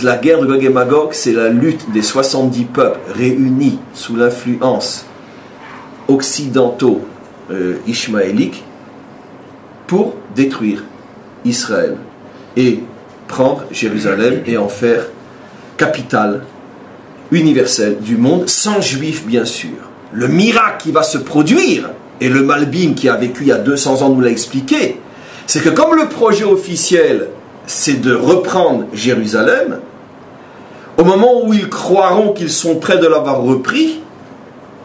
La guerre de Gog et Magog, c'est la lutte des 70 peuples réunis sous l'influence occidentaux ishmaéliques pour détruire Israël et prendre Jérusalem et en faire capitale universelle du monde, sans juifs bien sûr. Le miracle qui va se produire, et le Malbim qui a vécu il y a 200 ans nous l'a expliqué, c'est que comme le projet officiel c'est de reprendre Jérusalem, au moment où ils croiront qu'ils sont près de l'avoir repris,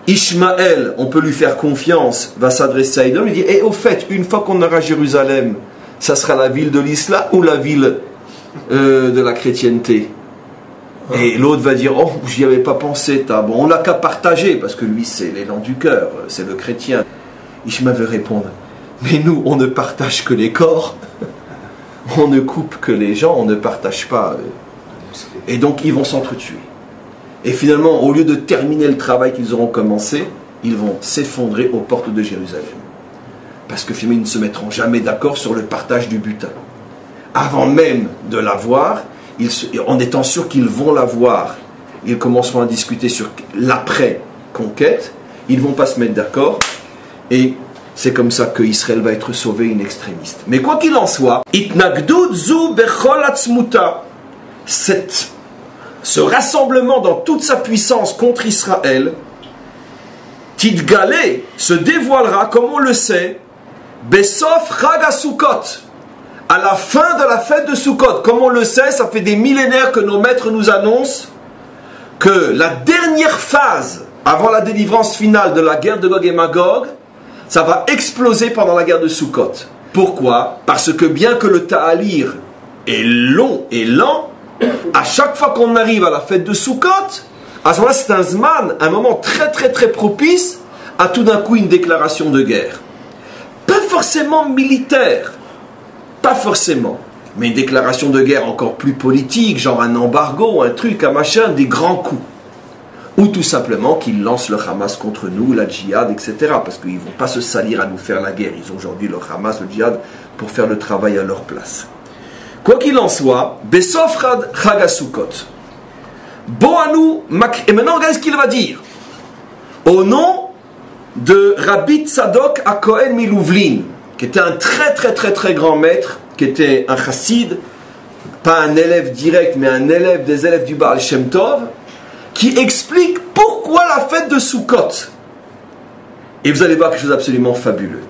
Ishmaël, on peut lui faire confiance, va s'adresser à Edom et dire: et au fait, une fois qu'on aura Jérusalem, ça sera la ville de l'islam ou la ville de la chrétienté? Et l'autre va dire: oh, j'y avais pas pensé, bon, on n'a qu'à partager, parce que lui c'est l'élan du cœur, c'est le chrétien. Ishmaël veut répondre: mais nous, on ne partage que les corps, on ne coupe que les gens, on ne partage pas. Et donc ils vont s'entretuer. Et finalement, au lieu de terminer le travail qu'ils auront commencé, ils vont s'effondrer aux portes de Jérusalem. Parce que finalement, ils ne se mettront jamais d'accord sur le partage du butin. Avant même de l'avoir, en étant sûr qu'ils vont l'avoir, ils commenceront à discuter sur l'après-conquête, ils ne vont pas se mettre d'accord, et c'est comme ça que Israël va être sauvé in extremis. Mais quoi qu'il en soit, Itnagdud zu bechol atzmuta, ce rassemblement dans toute sa puissance contre Israël, Tidgalé se dévoilera, comme on le sait, Besof Chag HaSukkot, à la fin de la fête de Sukkot. Comme on le sait, ça fait des millénaires que nos maîtres nous annoncent que la dernière phase, avant la délivrance finale de la guerre de Gog et Magog, ça va exploser pendant la guerre de Sukkot. Pourquoi? Parce que bien que le Ta'alir est long et lent, à chaque fois qu'on arrive à la fête de Sukkot, à ce moment-là, c'est un zman, un moment très très très propice à tout d'un coup une déclaration de guerre. Pas forcément militaire, pas forcément, mais une déclaration de guerre encore plus politique, genre un embargo, un truc, un machin, des grands coups. Ou tout simplement qu'ils lancent le Hamas contre nous, la djihad, etc. Parce qu'ils ne vont pas se salir à nous faire la guerre. Ils ont aujourd'hui le Hamas, le djihad, pour faire le travail à leur place. Quoi qu'il en soit, Besof Chag HaSukkot. Boanu Mak. Et maintenant, regardez ce qu'il va dire. Au nom de Rabbi Tzadok HaKohen Milouvlin, qui était un très très très très grand maître, qui était un chassid, pas un élève direct, mais un élève des élèves du Baal Shem Tov, qui explique pourquoi la fête de Sukkot. Et vous allez voir quelque chose d'absolument fabuleux,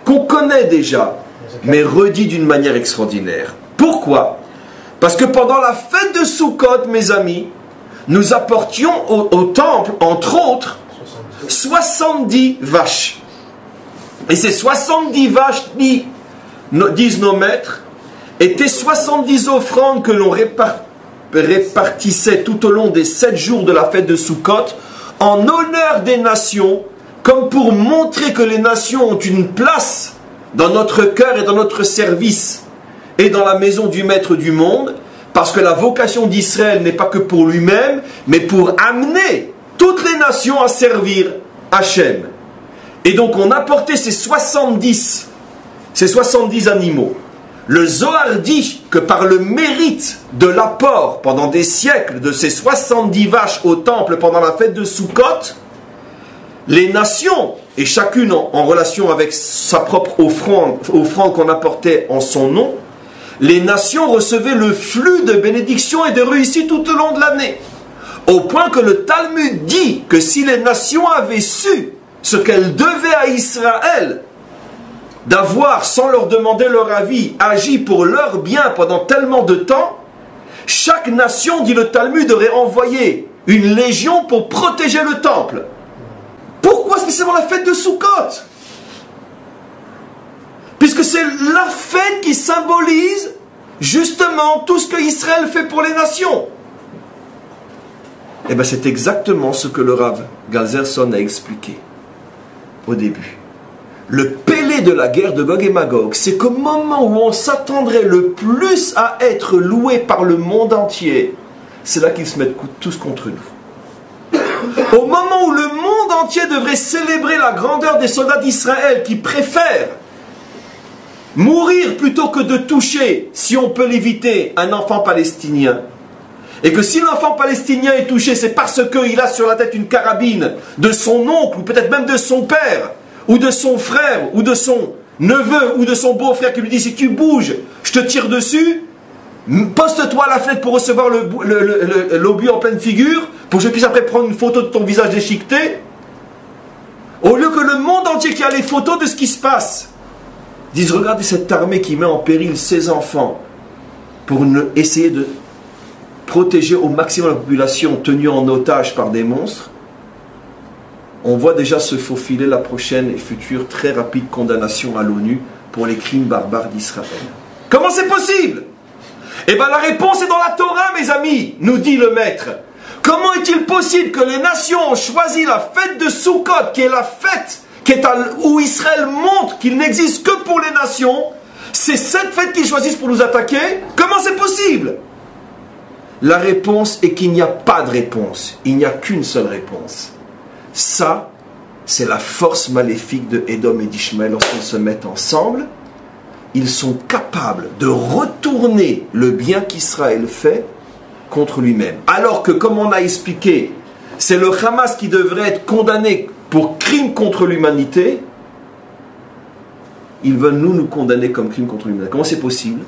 qu'on connaît déjà, mais redit d'une manière extraordinaire. Pourquoi? Parce que pendant la fête de Sukkot, mes amis, nous apportions au temple, entre autres, 70 vaches. Et ces 70 vaches, disent nos maîtres, étaient 70 offrandes que l'on répartissait tout au long des 7 jours de la fête de Sukkot, en honneur des nations, comme pour montrer que les nations ont une place dans notre cœur et dans notre service, et dans la maison du maître du monde, parce que la vocation d'Israël n'est pas que pour lui-même, mais pour amener toutes les nations à servir Hachem. Et donc on apportait ces 70 animaux. Le Zohar dit que par le mérite de l'apport pendant des siècles de ces 70 vaches au temple pendant la fête de Sukkot, les nations, et chacune en relation avec sa propre offrande qu'on apportait en son nom, les nations recevaient le flux de bénédictions et de réussite tout au long de l'année. Au point que le Talmud dit que si les nations avaient su ce qu'elles devaient à Israël, d'avoir, sans leur demander leur avis, agi pour leur bien pendant tellement de temps, chaque nation, dit le Talmud, aurait envoyé une légion pour protéger le temple. Pourquoi spécialement la fête de Sukkot? Puisque c'est la fête qui symbolise justement tout ce que Israël fait pour les nations. Et bien c'est exactement ce que le Rav Galzerson a expliqué au début. Le pélé de la guerre de Gog et Magog, c'est qu'au moment où on s'attendrait le plus à être loué par le monde entier, c'est là qu'ils se mettent tous contre nous. Au moment où le monde entier devrait célébrer la grandeur des soldats d'Israël qui préfèrent mourir plutôt que de toucher, si on peut l'éviter, un enfant palestinien, et que si l'enfant palestinien est touché, c'est parce qu'il a sur la tête une carabine de son oncle, ou peut-être même de son père, ou de son frère, ou de son neveu, ou de son beau-frère qui lui dit si tu bouges, je te tire dessus, poste-toi à la fenêtre pour recevoir l'obus en pleine figure, pour que je puisse après prendre une photo de ton visage déchiqueté, au lieu que le monde entier qui a les photos de ce qui se passe, disent regardez cette armée qui met en péril ses enfants pour essayer de protéger au maximum la population tenue en otage par des monstres. On voit déjà se faufiler la prochaine et future très rapide condamnation à l'ONU pour les crimes barbares d'Israël. Comment c'est possible? Eh bien la réponse est dans la Torah, mes amis, nous dit le maître. Comment est-il possible que les nations ont choisi la fête de Sukkot, qui est la fête où Israël montre qu'il n'existe que pour les nations? C'est cette fête qu'ils choisissent pour nous attaquer? Comment c'est possible? La réponse est qu'il n'y a pas de réponse. Il n'y a qu'une seule réponse. Ça, c'est la force maléfique de Édom et d'Ishmaël. Lorsqu'ils se mettent ensemble, ils sont capables de retourner le bien qu'Israël fait contre lui-même. Alors que, comme on a expliqué, c'est le Hamas qui devrait être condamné pour crime contre l'humanité, ils veulent nous condamner comme crime contre l'humanité. Comment c'est possible?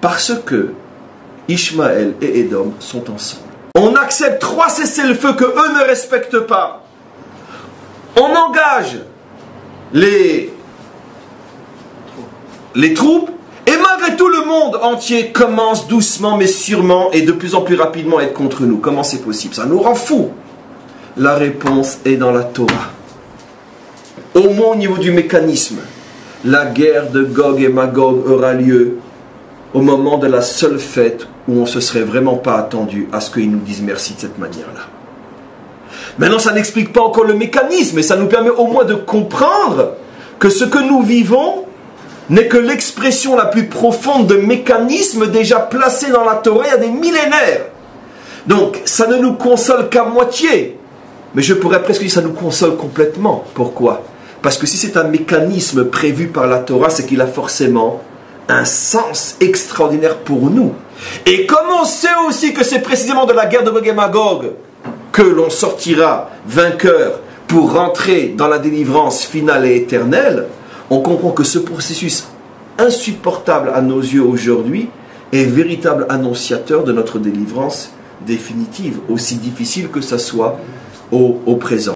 Parce que Ishmaël et Édom sont ensemble. On accepte 3 cessez-le-feu que eux ne respectent pas. On engage les troupes, et malgré tout le monde entier commence doucement mais sûrement et de plus en plus rapidement à être contre nous. Comment c'est possible? Ça nous rend fous. La réponse est dans la Torah. Au moins au niveau du mécanisme, la guerre de Gog et Magog aura lieu au moment de la seule fête où on ne se serait vraiment pas attendu à ce qu'ils nous disent merci de cette manière-là. Maintenant, ça n'explique pas encore le mécanisme, mais ça nous permet au moins de comprendre que ce que nous vivons n'est que l'expression la plus profonde de mécanismes déjà placés dans la Torah il y a des millénaires. Donc, ça ne nous console qu'à moitié, mais je pourrais presque dire que ça nous console complètement. Pourquoi? Parce que si c'est un mécanisme prévu par la Torah, c'est qu'il a forcément un sens extraordinaire pour nous. Et comme on sait aussi que c'est précisément de la guerre de Gog et Magog que l'on sortira vainqueur pour rentrer dans la délivrance finale et éternelle, on comprend que ce processus insupportable à nos yeux aujourd'hui est véritable annonciateur de notre délivrance définitive, aussi difficile que ça soit au présent.